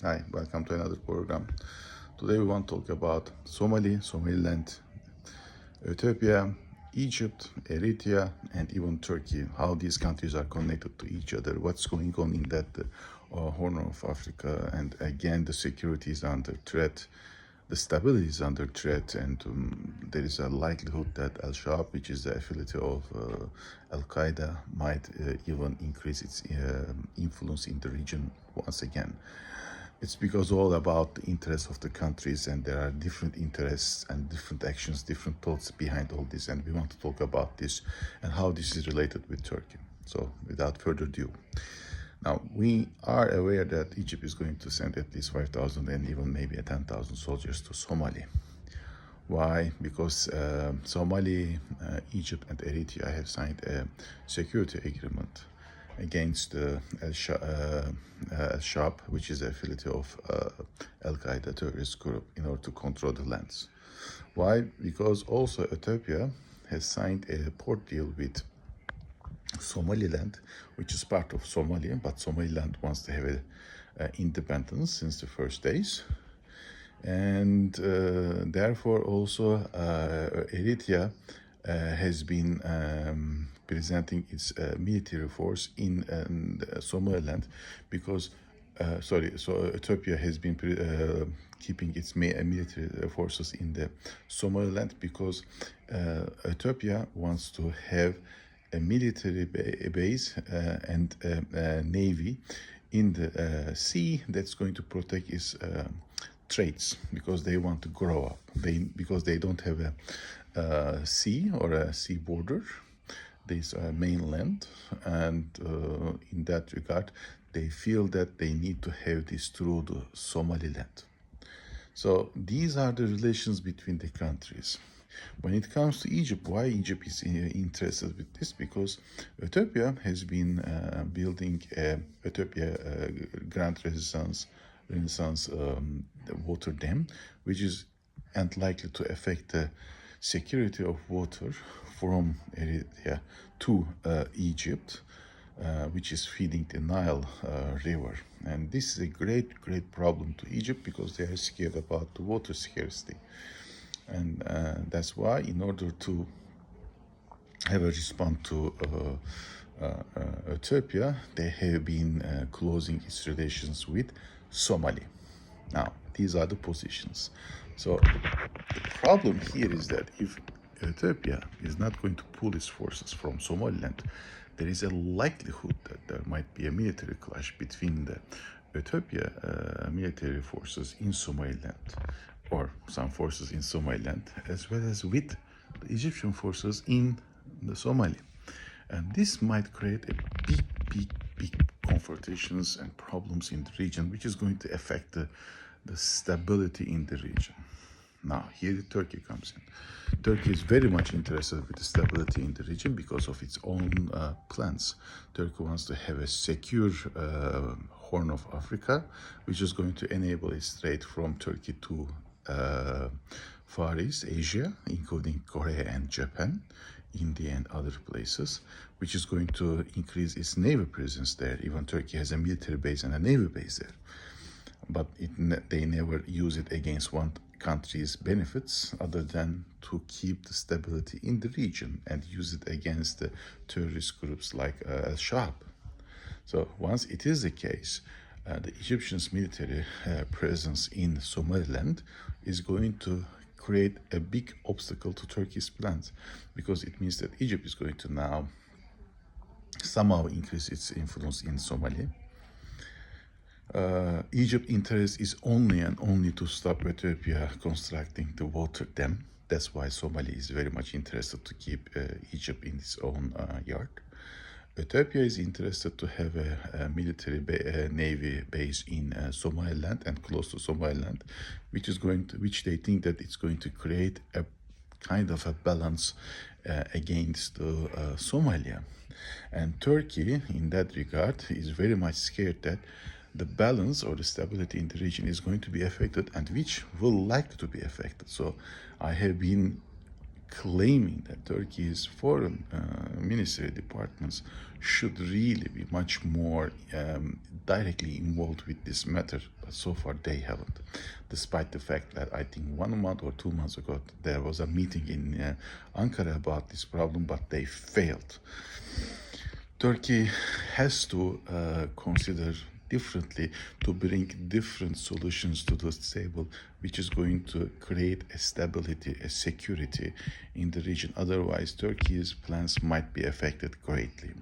Hi, welcome to another program. Today we want to talk about Somaliland, Ethiopia, Egypt, Eritrea, and even Turkey. How these countries are connected to each other. What's going on in that Horn of Africa? And again, the security is under threat. The stability is under threat, and there is a likelihood that Al-Shabaab, which is the affiliate of Al-Qaeda, might even increase its influence in the region once again. It's because all about the interests of the countries, and there are different interests and different actions, different thoughts behind all this, and we want to talk about this and how this is related with Turkey. So without further ado, now we are aware that Egypt is going to send at least 5,000 and even maybe 10,000 soldiers to Somalia. Why? Because Egypt and Eritrea have signed a security agreement against Al-Shabaab, which is an affiliate of Al-Qaeda terrorist group, in order to control the lands. Why? Because also Ethiopia has signed a port deal with Somaliland, which is part of Somalia, but Somaliland wants to have independence since the first days. And therefore also Eritrea has been presenting its military force in Somaliland because so Ethiopia has been keeping its military forces in the Somaliland because Ethiopia wants to have a military base and a navy in the sea that's going to protect its trades, because they want to grow up. Because they don't have a sea or a sea border, there's a mainland, and in that regard, they feel that they need to have this through the Somaliland. So these are the relations between the countries. When it comes to Egypt, why Egypt is interested with this? Because Ethiopia has been building Ethiopia Grand Renaissance water dam, which is unlikely to affect the security of water from Eritrea to Egypt, which is feeding the Nile River. And this is a great problem to Egypt because they are scared about the water scarcity. And that's why, in order to have a response to Ethiopia, they have been closing its relations with Somalia. Now, these are the positions. So the problem here is that if Ethiopia is not going to pull its forces from Somaliland, there is a likelihood that there might be a military clash between the Ethiopia military forces in Somaliland, or some forces in Somaliland, as well as with the Egyptian forces in the Somalia. And this might create a big confrontations and problems in the region, which is going to affect the stability in the region. Now, here Turkey comes in. Turkey is very much interested with the stability in the region because of its own plans. Turkey wants to have a secure Horn of Africa, which is going to enable its trade from Turkey to Far East Asia, including Korea and Japan, India and other places, which is going to increase its naval presence there. Even Turkey has a military base and a naval base there. But they never use it against one country's benefits other than to keep the stability in the region and use it against the terrorist groups like Al-Shabaab. So once it is the case, the Egyptians' military presence in Somaliland is going to create a big obstacle to Turkey's plans, because it means that Egypt is going to now somehow increase its influence in Somalia. Egypt's interest is only and only to stop Ethiopia constructing the water dam. That's why Somalia is very much interested to keep Egypt in its own yard. Ethiopia is interested to have a military navy base in Somaliland and close to Somaliland, which they think that it's going to create a kind of a balance against Somalia. And Turkey, in that regard, is very much scared that the balance or the stability in the region is going to be affected, and which will likely to be affected. So I have been claiming that Turkey's foreign ministry departments should really be much more directly involved with this matter, but so far they haven't. Despite the fact that I think 1 month or 2 months ago there was a meeting in Ankara about this problem, but they failed. Turkey has to consider differently to bring different solutions to the table, which is going to create a stability, a security in the region. Otherwise, Turkey's plans might be affected greatly.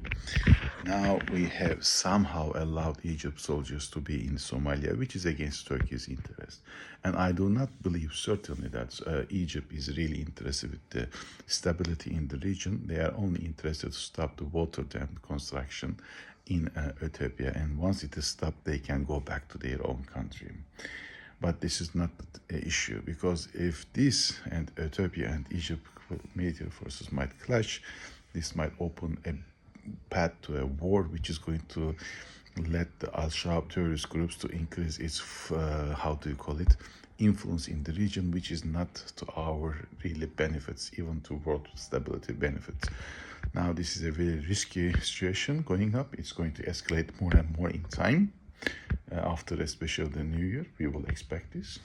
Now we have somehow allowed Egypt soldiers to be in Somalia, which is against Turkey's interest. And I do not believe certainly that Egypt is really interested with the stability in the region. They are only interested to stop the water dam construction in Ethiopia, and once it is stopped, they can go back to their own country. But this is not the issue, because if this and Ethiopia and Egypt military forces might clash, this might open a path to a war, which is going to let the Al-Shabaab terrorist groups to increase its influence in the region, which is not to our really benefits, even to world stability benefits. Now this is a very risky situation going up. It's going to escalate more and more in time. After especially the new year, we will expect this.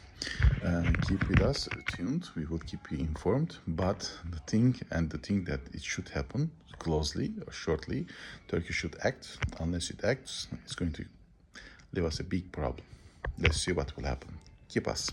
Keep with us tuned. We will keep you informed. But the thing that it should happen closely or shortly, Turkey should act. Unless it acts, it's going to leave us a big problem. Let's see what will happen. Keep us.